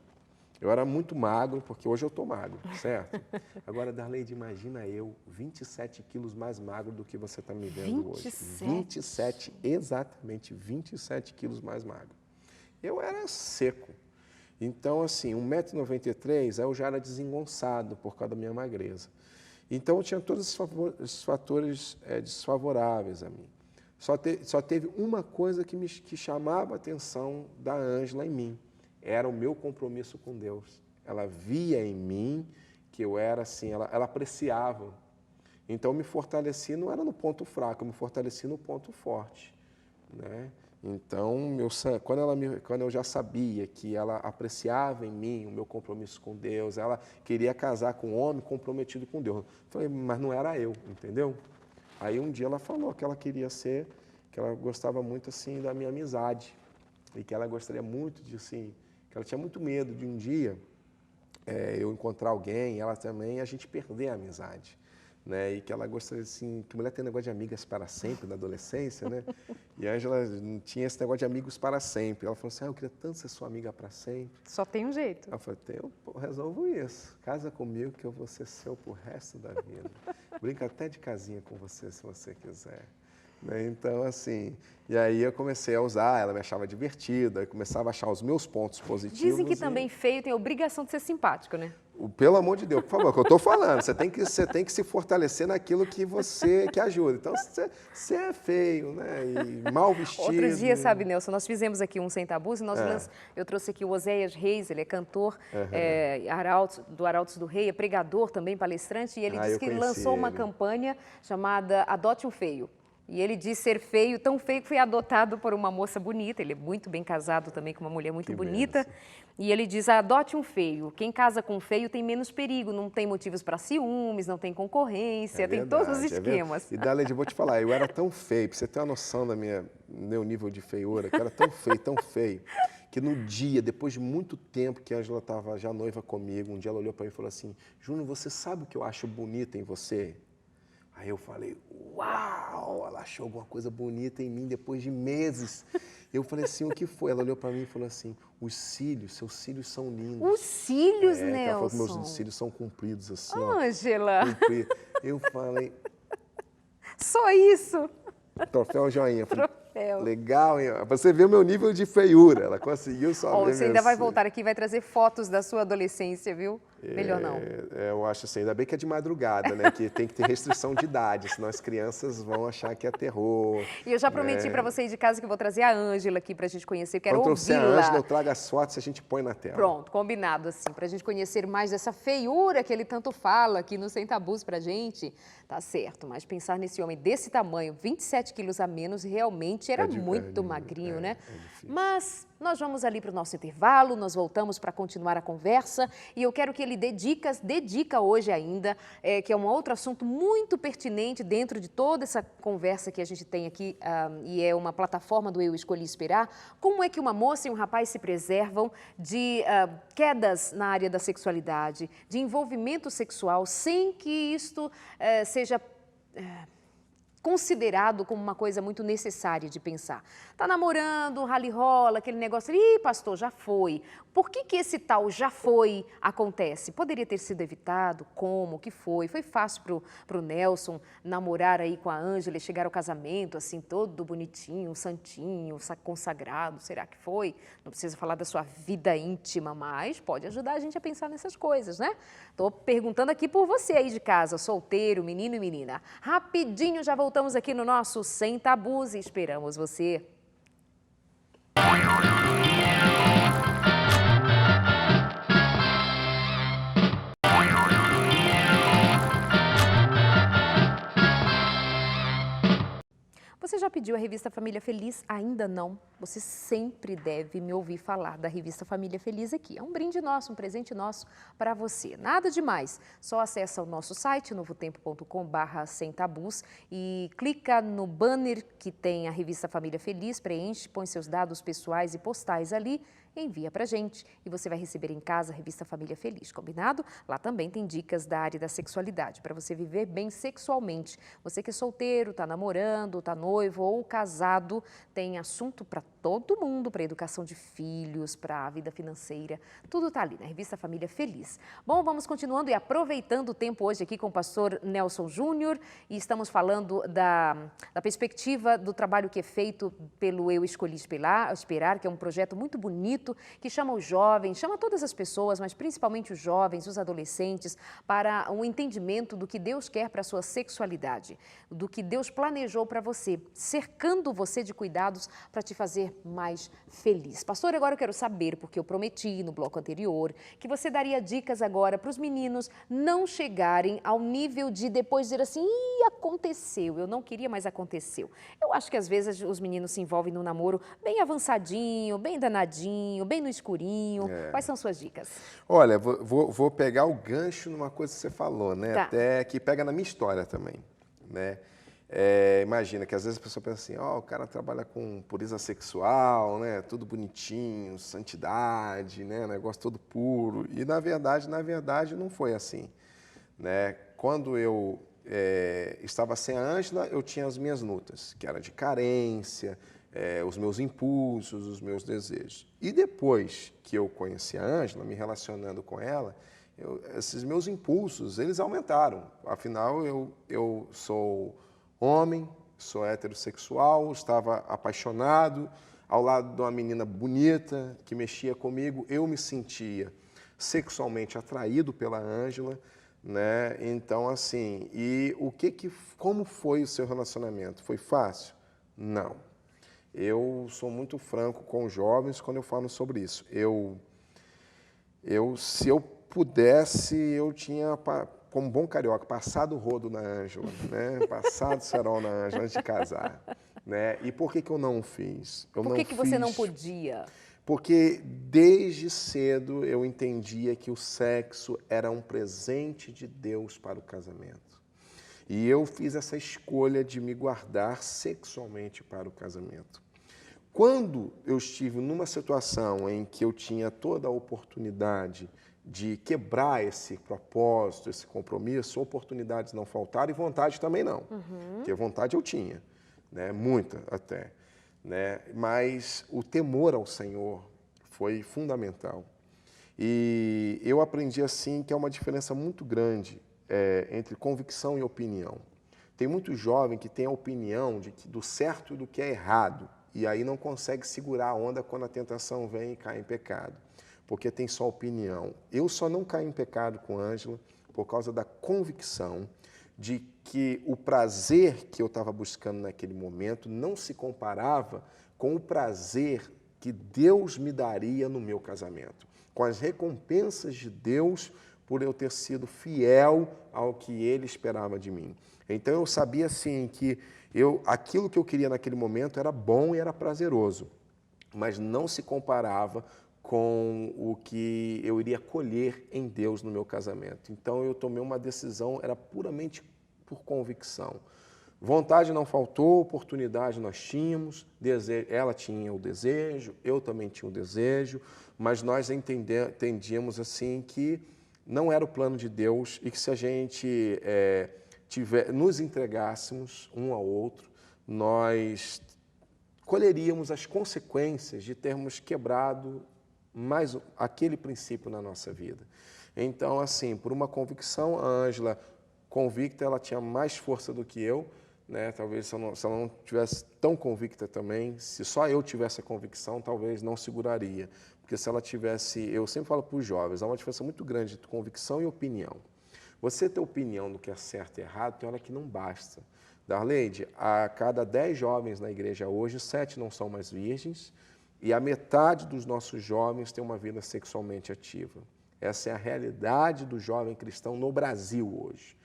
Eu era muito magro, porque hoje eu estou magro, certo? Agora, Darleide, imagina eu, 27 quilos mais magro do que você está me vendo hoje. 27, exatamente 27 quilos mais magro. Eu era seco. Então, assim, 1,93 m, eu já era desengonçado por causa da minha magreza. Então, eu tinha todos esses fatores desfavoráveis a mim. Só teve uma coisa que chamava a atenção da Ângela em mim. Era o meu compromisso com Deus. Ela via em mim que eu era assim, ela apreciava. Então, eu me fortaleci, não era no ponto fraco, eu me fortaleci no ponto forte, né? Então, quando eu já sabia que ela apreciava em mim o meu compromisso com Deus, ela queria casar com um homem comprometido com Deus. Eu falei, mas não era eu, entendeu? Aí um dia ela falou que ela queria ser, que ela gostava muito assim da minha amizade e que ela gostaria muito de assim, que ela tinha muito medo de um dia eu encontrar alguém, ela também, e a gente perder a amizade. Né, e que ela gostaria assim, que mulher tem negócio de amigas para sempre na adolescência, né? E a Ângela tinha esse negócio de amigos para sempre. Ela falou assim, eu queria tanto ser sua amiga para sempre. Só tem um jeito. Ela falou, eu resolvo isso. Casa comigo que eu vou ser seu pro resto da vida. Brinca até de casinha com você, se você quiser. Né? Então, assim, e aí eu comecei a usar, ela me achava divertida, eu começava a achar os meus pontos positivos. Dizem que também feio tem a obrigação de ser simpático, né? Pelo amor de Deus, por favor, que eu estou falando, você tem que se fortalecer naquilo que ajuda. Então, você é feio, né, e mal vestido. Outro dia, sabe, Nelson, nós fizemos aqui um Sem Tabus, e eu trouxe aqui o Oséias Reis, ele é cantor do Arautos do Rei, é pregador também, palestrante, e ele disse que ele lançou uma campanha chamada Adote um Feio. E ele diz ser feio, tão feio que foi adotado por uma moça bonita, ele é muito bem casado também com uma mulher muito bonita, e ele diz, adote um feio, quem casa com um feio tem menos perigo, não tem motivos para ciúmes, não tem concorrência, tem todos os esquemas. E Daleide, eu vou te falar, eu era tão feio, para você ter uma noção do meu nível de feiura, que eu era tão feio, que no dia, depois de muito tempo que a Ângela estava já noiva comigo, um dia ela olhou para mim e falou assim, Júnior, você sabe o que eu acho bonito em você? Aí eu falei, uau, ela achou alguma coisa bonita em mim depois de meses. Eu falei assim, o que foi? Ela olhou para mim e falou assim, seus cílios são lindos. Os cílios, Nelson? Ela falou que meus cílios são compridos assim, Ângela. Eu falei... Só isso? Troféu joinha. Legal, hein? Você vê o meu nível de feiura. Ela conseguiu só ver. Você ainda vai voltar aqui e vai trazer fotos da sua adolescência, viu? Melhor não. Eu acho assim, ainda bem que é de madrugada, né? Que tem que ter restrição de idade, senão as crianças vão achar que é terror. E eu já prometi para você ir de casa que eu vou trazer a Ângela aqui pra gente conhecer. Quero ouvi-la. Quando trouxer a Ângela, eu trago as fotos e a gente põe na tela. Pronto, combinado assim, pra gente conhecer mais dessa feiura que ele tanto fala aqui no Sem Tabus pra gente. Tá certo, mas pensar nesse homem desse tamanho, 27 quilos a menos, realmente era muito magrinho, né? Mas nós vamos ali para o nosso intervalo, nós voltamos para continuar a conversa e eu quero que ele dê dica hoje ainda, que é um outro assunto muito pertinente dentro de toda essa conversa que a gente tem aqui e é uma plataforma do Eu Escolhi Esperar. Como é que uma moça e um rapaz se preservam de quedas na área da sexualidade, de envolvimento sexual, sem que isto seja considerado como uma coisa muito necessária de pensar. Tá namorando, rally rola, aquele negócio, ih, pastor, já foi. Por que esse tal já foi acontece? Poderia ter sido evitado? Como? O que foi? Foi fácil pro Nelson namorar aí com a Ângela e chegar ao casamento, assim, todo bonitinho, santinho, consagrado, será que foi? Não precisa falar da sua vida íntima, mas pode ajudar a gente a pensar nessas coisas, né? Tô perguntando aqui por você aí de casa, solteiro, menino e menina. Rapidinho, já voltamos aqui no nosso Sem Tabus e esperamos você. Você já pediu a revista Família Feliz? Ainda não? Você sempre deve me ouvir falar da revista Família Feliz aqui. É um brinde nosso, um presente nosso para você. Nada demais, só acessa o nosso site, novotempo.com/semtabus e clica no banner que tem a revista Família Feliz, preenche, põe seus dados pessoais e postais ali, envia pra gente e você vai receber em casa a revista Família Feliz, combinado? Lá também tem dicas da área da sexualidade, para você viver bem sexualmente. Você que é solteiro, tá namorando, tá noivo ou casado, tem assunto para todo mundo, para educação de filhos, para a vida financeira, tudo tá ali na revista Família Feliz. Bom, vamos continuando e aproveitando o tempo hoje aqui com o pastor Nelson Júnior e estamos falando da perspectiva do trabalho que é feito pelo Eu Escolhi Esperar, que é um projeto muito bonito bonito que chama os jovens, chama todas as pessoas, mas principalmente os jovens, os adolescentes, para um entendimento do que Deus quer para a sua sexualidade, do que Deus planejou para você, cercando você de cuidados para te fazer mais feliz. Pastor, agora eu quero saber, porque eu prometi no bloco anterior, que você daria dicas agora para os meninos não chegarem ao nível de depois dizer assim, ih, aconteceu, eu não queria, mas aconteceu. Eu acho que às vezes os meninos se envolvem num namoro bem avançadinho, bem danadinho, bem no escurinho. Quais são suas dicas? Olha, vou pegar o gancho numa coisa que você falou, né? Tá. Até que pega na minha história também, né? Imagina que às vezes a pessoa pensa assim, o cara trabalha com pureza sexual, né? Tudo bonitinho, santidade, né? Negócio todo puro. E na verdade não foi assim, né? Quando eu estava sem a Ângela, eu tinha as minhas lutas, que era de carência, os meus impulsos, os meus desejos. E depois que eu conheci a Ângela, me relacionando com ela, esses meus impulsos, eles aumentaram. Afinal, eu sou homem, sou heterossexual, estava apaixonado, ao lado de uma menina bonita que mexia comigo, eu me sentia sexualmente atraído pela Ângela, né? Então, assim, como foi o seu relacionamento? Foi fácil? Não. Eu sou muito franco com os jovens quando eu falo sobre isso. Se eu pudesse, eu tinha, como bom carioca, passado o rodo na Ângela, né? Passado o cerol na Ângela antes de casar, né? E por que eu não fiz? Por que você não podia? Porque desde cedo eu entendia que o sexo era um presente de Deus para o casamento. E eu fiz essa escolha de me guardar sexualmente para o casamento. Quando eu estive numa situação em que eu tinha toda a oportunidade de quebrar esse propósito, esse compromisso, oportunidades não faltaram e vontade também não. Porque vontade eu tinha, né? Muita até. Né? Mas o temor ao Senhor foi fundamental. E eu aprendi assim que é uma diferença muito grande entre convicção e opinião. Tem muito jovem que tem a opinião do certo e do que é errado, e aí não consegue segurar a onda quando a tentação vem e cai em pecado, porque tem só opinião. Eu só não caí em pecado com Ângela por causa da convicção de que o prazer que eu estava buscando naquele momento não se comparava com o prazer que Deus me daria no meu casamento, com as recompensas de Deus por eu ter sido fiel ao que Ele esperava de mim. Então eu sabia assim que aquilo que eu queria naquele momento era bom e era prazeroso, mas não se comparava com o que eu iria colher em Deus no meu casamento. Então eu tomei uma decisão, era puramente por convicção. Vontade não faltou, oportunidade nós tínhamos, ela tinha o desejo, eu também tinha o desejo, mas nós entendíamos assim que não era o plano de Deus e que se a gente nos entregássemos um ao outro, nós colheríamos as consequências de termos quebrado mais aquele princípio na nossa vida. Então, assim, por uma convicção, a Ângela, convicta, ela tinha mais força do que eu, né? Talvez se ela não tivesse tão convicta também, se só eu tivesse a convicção, talvez não seguraria. Porque se ela tivesse, eu sempre falo para os jovens, há uma diferença muito grande entre convicção e opinião. Você ter opinião do que é certo e errado, tem hora que não basta. Darleide, a cada 10 jovens na igreja hoje, 7 não são mais virgens, e a metade dos nossos jovens tem uma vida sexualmente ativa. Essa é a realidade do jovem cristão no Brasil hoje.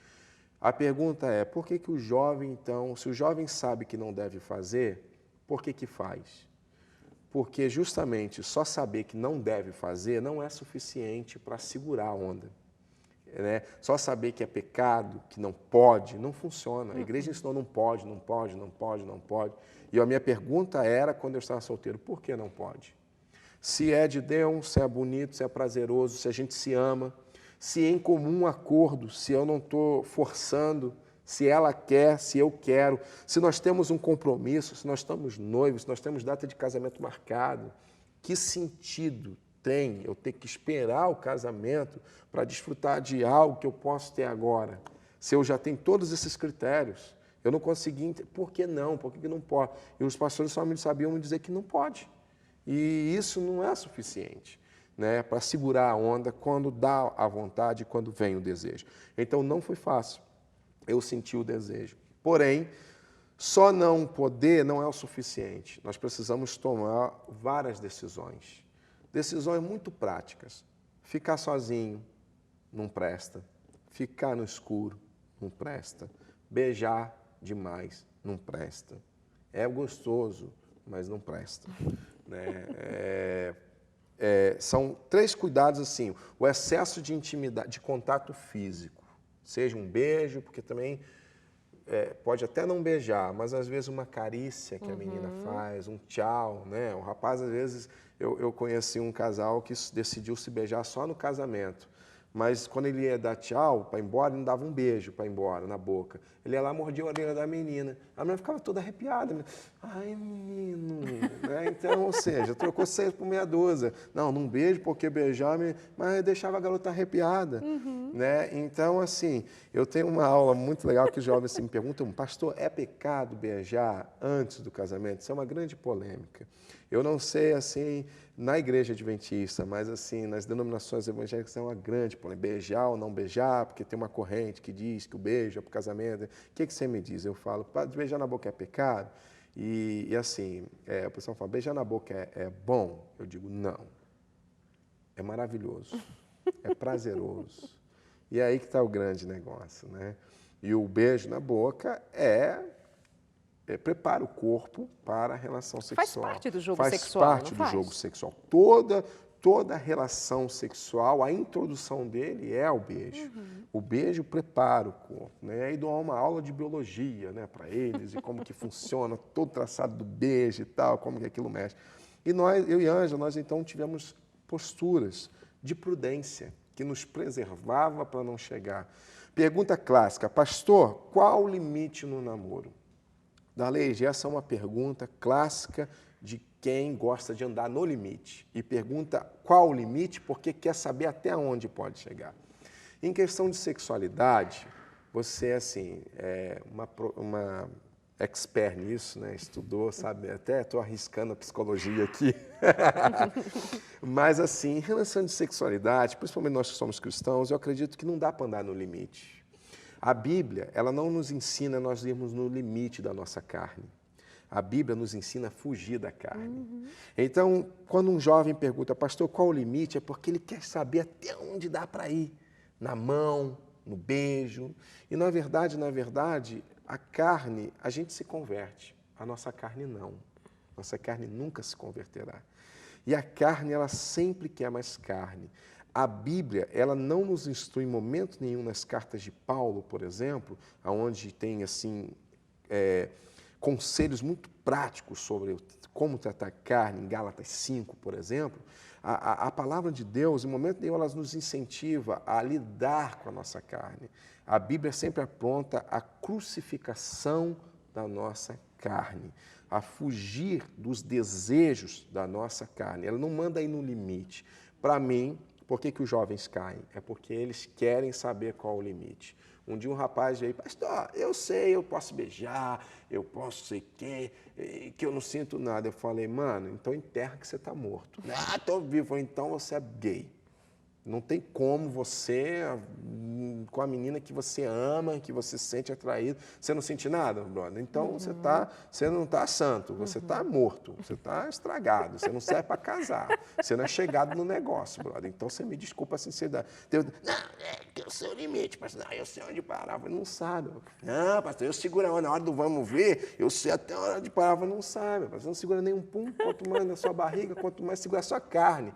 A pergunta é, por que o jovem, então, se o jovem sabe que não deve fazer, por que faz? Porque justamente só saber que não deve fazer não é suficiente para segurar a onda. Né? Só saber que é pecado, que não pode, não funciona. A igreja ensinou não pode, não pode, não pode, não pode. E a minha pergunta era, quando eu estava solteiro, por que não pode? Se é de Deus, se é bonito, se é prazeroso, se a gente se ama, se é em comum acordo, se eu não estou forçando, se ela quer, se eu quero, se nós temos um compromisso, se nós estamos noivos, se nós temos data de casamento marcado, que sentido tem eu ter que esperar o casamento para desfrutar de algo que eu posso ter agora? Se eu já tenho todos esses critérios, eu não consegui, por que não? Por que não pode? E os pastores somente sabiam me dizer que não pode. E isso não é suficiente, né, para segurar a onda quando dá a vontade, quando vem o desejo. Então não foi fácil, eu senti o desejo. Porém, só não poder não é o suficiente. Nós precisamos tomar várias decisões. Decisões muito práticas. Ficar sozinho não presta. Ficar no escuro não presta. Beijar demais não presta. É gostoso, mas não presta. Né? São 3 cuidados assim. O excesso de intimidade, de contato físico. Seja um beijo, porque também pode até não beijar, mas às vezes uma carícia que a menina faz, um tchau, né? O rapaz, às vezes, eu conheci um casal que decidiu se beijar só no casamento. Mas quando ele ia dar tchau para ir embora, ele não dava um beijo para ir embora na boca. Ele ia lá, mordia a orelha da menina. A menina ficava toda arrepiada. Ai, menino. Né? Então, ou seja, trocou 6 por meia dúzia. Não beijo porque beijar, mas deixava a garota arrepiada. Né? Então, assim, eu tenho uma aula muito legal que os jovens me perguntam, pastor, é pecado beijar antes do casamento? Isso é uma grande polêmica. Eu não sei, assim, na igreja adventista, mas, assim, nas denominações evangélicas é uma grande polêmica. Beijar ou não beijar, porque tem uma corrente que diz que o beijo é para o casamento. O que você me diz? Eu falo, beijar na boca é pecado? E assim, o pessoal fala, beijar na boca é bom? Eu digo, não. É maravilhoso. É prazeroso. E aí que está o grande negócio, né? E o beijo na boca prepara o corpo para a relação sexual. Faz parte do jogo sexual, Faz parte do jogo sexual. Toda relação sexual, a introdução dele é o beijo. O beijo prepara o corpo, né? Aí dou uma aula de biologia, né, para eles, e como que funciona todo o traçado do beijo e tal, como que aquilo mexe. E eu e Ângela, nós então tivemos posturas de prudência, que nos preservava para não chegar. Pergunta clássica, pastor, qual o limite no namoro? Darley, essa é uma pergunta clássica de quem gosta de andar no limite. E pergunta qual o limite, porque quer saber até onde pode chegar. Em questão de sexualidade, você assim, uma expert nisso, né? Estudou, sabe? Até estou arriscando a psicologia aqui. Mas assim, em relação de sexualidade, principalmente nós que somos cristãos, eu acredito que não dá para andar no limite. A Bíblia, ela não nos ensina a nós irmos no limite da nossa carne. A Bíblia nos ensina a fugir da carne. Então, quando um jovem pergunta, pastor, qual o limite? É porque ele quer saber até onde dá para ir. Na mão, no beijo. E, na verdade, a carne, a gente se converte. A nossa carne não. Nossa carne nunca se converterá. E a carne, ela sempre quer mais carne. A Bíblia, ela não nos instrui em momento nenhum nas cartas de Paulo, por exemplo, onde tem, assim, conselhos muito práticos sobre como tratar a carne, em Gálatas 5, por exemplo. A palavra de Deus, em momento nenhum, ela nos incentiva a lidar com a nossa carne. A Bíblia sempre aponta a crucificação da nossa carne, a fugir dos desejos da nossa carne. Ela não manda ir no limite. Para mim, por que os jovens caem? É porque eles querem saber qual o limite. Um dia um rapaz veio, pastor, eu sei, eu posso beijar, eu posso sei que eu não sinto nada. Eu falei, mano, então enterra que você está morto. Ah, estou vivo. Então você é gay. Não tem como você, com a menina que você ama, que você sente atraído, você não sente nada, brother. Então você não está santo, você está morto, você está estragado, você não serve para casar, você não é chegado no negócio, brother. Então você me desculpa a sinceridade. Não, que eu sei o limite, pastor. Não, eu sei onde parava, não sabe. Não, pastor, eu seguro a onda, na hora do vamos ver, eu sei até a hora de parava, não sabe. Pastor, não segura nenhum pum, quanto mais na sua barriga, quanto mais segura a sua carne.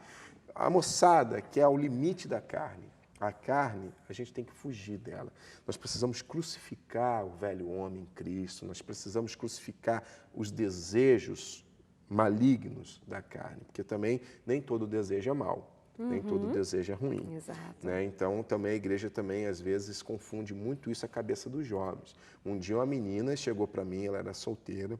A moçada, que é o limite da carne, a carne, a gente tem que fugir dela. Nós precisamos crucificar o velho homem em Cristo, nós precisamos crucificar os desejos malignos da carne, porque também nem todo desejo é mau, nem todo desejo é ruim. Exato. Né? Então, também a igreja também, às vezes, confunde muito isso a cabeça dos jovens. Um dia uma menina chegou para mim, ela era solteira,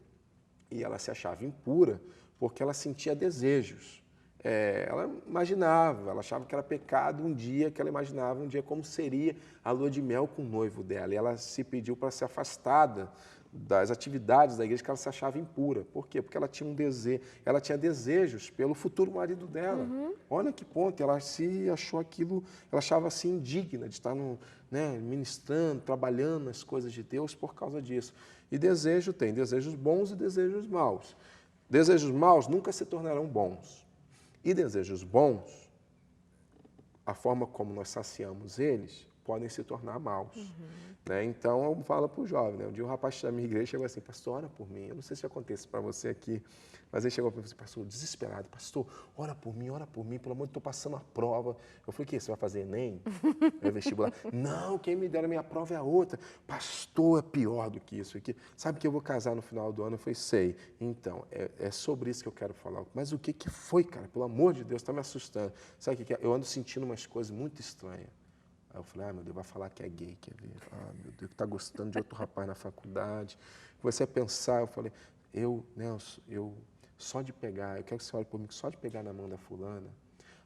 e ela se achava impura porque ela sentia desejos. Ela imaginava, ela achava que era pecado um dia, que ela imaginava um dia como seria a lua de mel com o noivo dela. E ela se pediu para ser afastada das atividades da igreja que ela se achava impura. Por quê? Porque ela tinha ela tinha desejos pelo futuro marido dela. Olha que ponto, ela se achou aquilo, ela achava assim indigna de estar ministrando, trabalhando nas coisas de Deus por causa disso. E desejo tem desejos bons e desejos maus. Desejos maus nunca se tornarão bons. E desejos bons, a forma como nós saciamos eles, podem se tornar maus. Então, eu falo para o jovem, um dia um rapaz da minha igreja chegou assim, pastor, ora por mim. Eu não sei se acontece para você aqui, mas ele chegou para mim e disse, pastor, desesperado, pastor, ora por mim, pelo amor de Deus, estou passando a prova. Eu falei, o quê? Você vai fazer ENEM? É vestibular? Não, quem me dera a minha prova é a outra. Pastor, é pior do que isso aqui. Sabe que eu vou casar no final do ano? Eu falei, sei. Então, é sobre isso que eu quero falar. Mas o que foi, cara? Pelo amor de Deus, está me assustando. Sabe o que é? Eu ando sentindo umas coisas muito estranhas. Aí eu falei, meu Deus, vai falar que é gay, quer ver? Meu Deus, que está gostando de outro rapaz na faculdade. Comecei a pensar, eu falei, Nelson, só de pegar, eu quero que você olhe por mim, só de pegar na mão da fulana,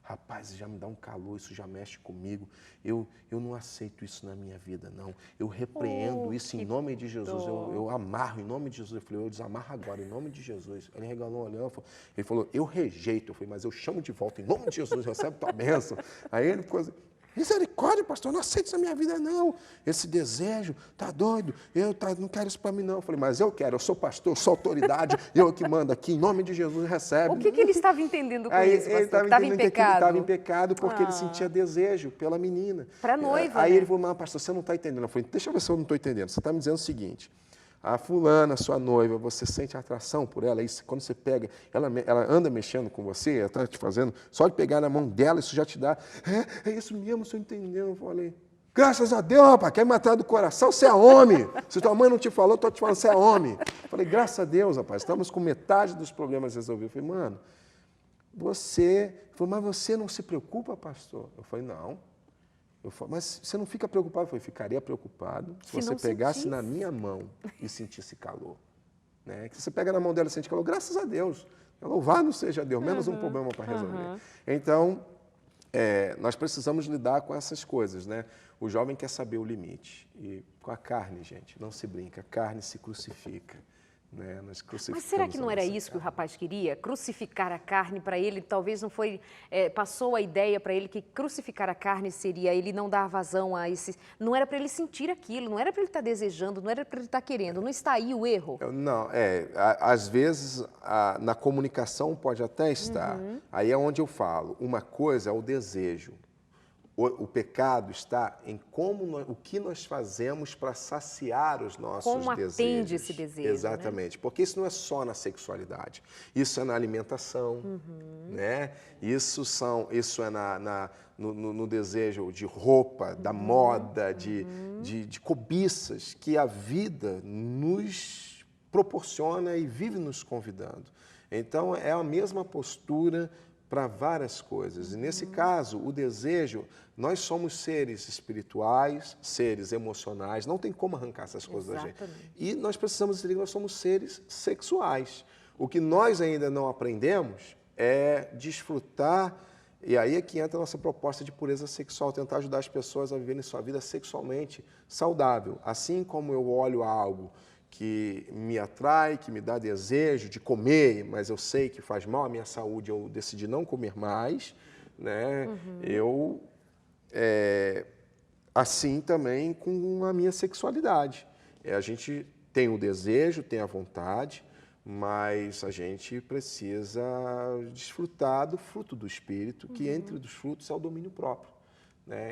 rapaz, já me dá um calor, isso já mexe comigo. Eu não aceito isso na minha vida, não. Eu repreendo isso em nome de Jesus, eu amarro em nome de Jesus. Eu falei, eu desamarro agora, em nome de Jesus. Ele regalou olhando, ele falou, eu rejeito. Eu falei, mas eu chamo de volta, em nome de Jesus, recebe tua bênção. Aí ele ficou assim, misericórdia, pastor, eu não aceito isso na minha vida, não. Esse desejo, tá doido? Eu não quero isso para mim, não. Eu falei, mas eu quero, eu sou pastor, sou autoridade, eu que mando aqui, em nome de Jesus, recebe. O que ele estava entendendo com isso, pastor? Ele estava em pecado? Ele estava em pecado porque ele sentia desejo pela menina. Para a noiva, Aí ele falou, mas pastor, você não está entendendo. Eu falei, deixa eu ver se eu não estou entendendo. Você está me dizendo o seguinte, a fulana, sua noiva, você sente atração por ela, isso, quando você pega, ela anda mexendo com você, ela está te fazendo, só de pegar na mão dela, isso já te dá, é isso mesmo, você entendeu? Eu falei, graças a Deus, rapaz, quer me matar do coração, você é homem. Se tua mãe não te falou, eu estou te falando, você é homem. Eu falei, graças a Deus, rapaz, estamos com metade dos problemas resolvidos. Eu falei, mano, ele falou, mas você não se preocupa, pastor? Eu falei, não. Eu falei, mas você não fica preocupado? Eu falei, ficaria preocupado se você pegasse na minha mão e sentisse calor. Que se você pega na mão dela e sente calor, graças a Deus. Louvado seja Deus, menos um problema para resolver. Então, nós precisamos lidar com essas coisas. O jovem quer saber o limite. E com a carne, gente, não se brinca, a carne se crucifica. Mas será que não era isso que o rapaz queria? Crucificar a carne para ele, talvez não foi... passou a ideia para ele que crucificar a carne seria ele não dar vazão a esse... Não era para ele sentir aquilo, não era para ele estar desejando, não era para ele estar querendo. Não está aí o erro? Não, às vezes na comunicação pode até estar. Aí é onde eu falo, uma coisa é o desejo. O pecado está em o que nós fazemos para saciar os nossos desejos. Como atende esse desejo, exatamente, porque isso não é só na sexualidade, isso é na alimentação, isso é no desejo de roupa, da moda, de cobiças que a vida nos proporciona e vive nos convidando. Então, é a mesma postura para várias coisas. E nesse caso, o desejo, nós somos seres espirituais, seres emocionais, não tem como arrancar essas coisas da gente. E nós precisamos entender que nós somos seres sexuais. O que nós ainda não aprendemos é desfrutar, e aí é que entra a nossa proposta de pureza sexual, tentar ajudar as pessoas a viverem sua vida sexualmente saudável. Assim como eu olho algo que me atrai, que me dá desejo de comer, mas eu sei que faz mal à minha saúde, eu decidi não comer mais, eu, assim também com a minha sexualidade. A gente tem o desejo, tem a vontade, mas a gente precisa desfrutar do fruto do Espírito, que entre os frutos é o domínio próprio.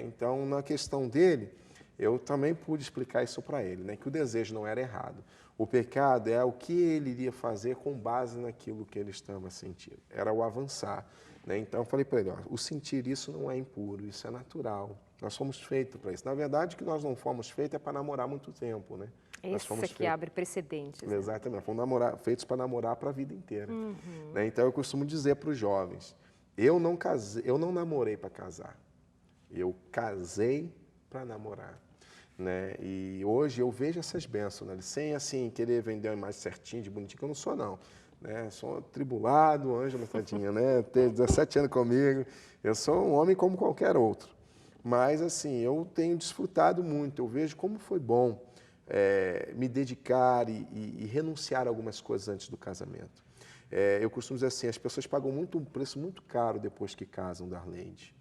Então, na questão dele, eu também pude explicar isso para ele, que o desejo não era errado. O pecado é o que ele iria fazer com base naquilo que ele estava sentindo. Era o avançar. Então, eu falei para ele, o sentir isso não é impuro, isso é natural. Nós fomos feitos para isso. Na verdade, o que nós não fomos feitos é para namorar muito tempo. Isso que abre precedentes. Exatamente. Fomos feitos para namorar para a vida inteira. Então, eu costumo dizer para os jovens, eu não namorei para casar. Eu casei para namorar. E hoje eu vejo essas bênçãos, sem assim querer vender uma imagem certinha, de bonitinho, que eu não sou não. Sou atribulado, Ângela, tadinha, tem 17 anos comigo, eu sou um homem como qualquer outro. Mas assim, eu tenho desfrutado muito, eu vejo como foi bom me dedicar e renunciar a algumas coisas antes do casamento. Eu costumo dizer assim, as pessoas pagam um preço muito caro depois que casam, Darleide.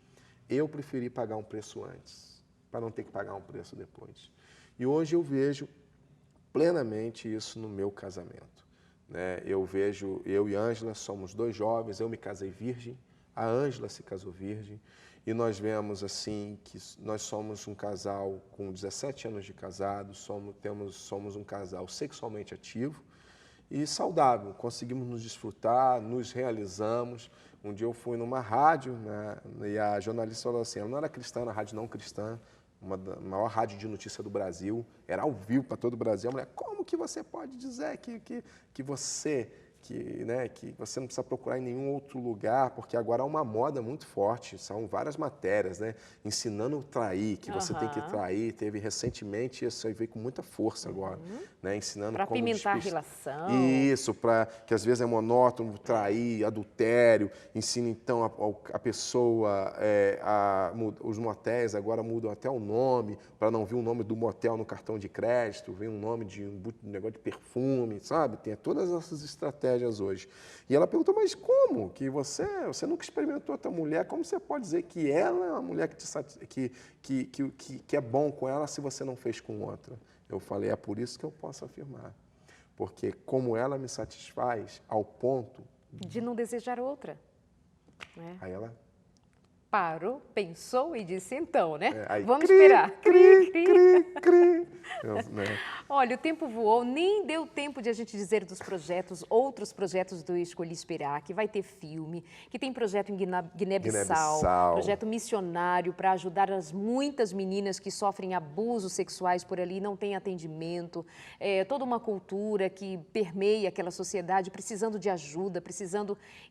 Eu preferi pagar um preço antes, para não ter que pagar um preço depois. E hoje eu vejo plenamente isso no meu casamento. Eu vejo, eu e Ângela somos 2 jovens, eu me casei virgem, a Ângela se casou virgem, e nós vemos assim que nós somos um casal com 17 anos de casado, somos um casal sexualmente ativo e saudável, conseguimos nos desfrutar, nos realizamos. Um dia eu fui numa rádio, né, e a jornalista falou assim, ela não era cristã, era rádio não cristã, uma da maior rádio de notícia do Brasil, era ao vivo para todo o Brasil. A mulher, como que você pode dizer que você não precisa procurar em nenhum outro lugar, porque agora há uma moda muito forte, são várias matérias, né, ensinando a trair, que você tem que trair. Teve recentemente, isso aí veio com muita força agora, né, ensinando para como apimentar a relação. Isso, para que às vezes é monótono, trair, adultério, ensina então a pessoa, os motéis agora mudam até o nome, para não vir o nome do motel no cartão de crédito, vem um nome de um negócio de perfume, sabe? Tem todas essas estratégias hoje. E ela perguntou, mas como? Que você nunca experimentou outra mulher, como você pode dizer que ela é uma mulher que é bom com ela se você não fez com outra? Eu falei, é por isso que eu posso afirmar. Porque como ela me satisfaz ao ponto de não desejar outra. Né? Aí ela parou, pensou e disse, então, né? Vamos esperar. Cri. Olha, o tempo voou, nem deu tempo de a gente dizer dos projetos, outros projetos do Escolhi Esperar, que vai ter filme, que tem projeto em Guiné-Bissau, projeto missionário para ajudar as muitas meninas que sofrem abusos sexuais por ali, não tem atendimento, toda uma cultura que permeia aquela sociedade, precisando de ajuda,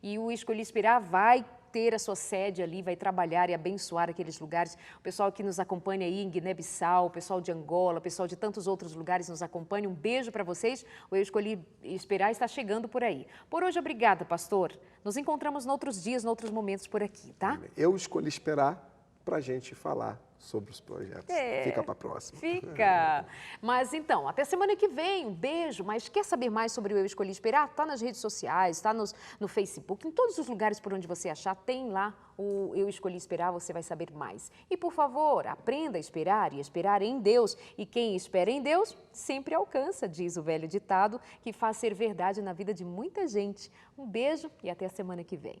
e o Escolhi Esperar vai ter a sua sede ali, vai trabalhar e abençoar aqueles lugares. O pessoal que nos acompanha aí em Guiné-Bissau, o pessoal de Angola, o pessoal de tantos outros lugares nos acompanha. Um beijo para vocês. O Eu Escolhi Esperar está chegando por aí. Por hoje, obrigada, pastor. Nos encontramos em outros dias, em outros momentos por aqui, tá? Eu escolhi esperar para a gente falar sobre os projetos. Fica para a próxima. Fica. Mas então, até semana que vem. Um beijo. Mas quer saber mais sobre o Eu Escolhi Esperar? Está nas redes sociais, está no Facebook, em todos os lugares por onde você achar, tem lá o Eu Escolhi Esperar, você vai saber mais. E, por favor, aprenda a esperar e esperar em Deus. E quem espera em Deus sempre alcança, diz o velho ditado, que faz ser verdade na vida de muita gente. Um beijo e até a semana que vem.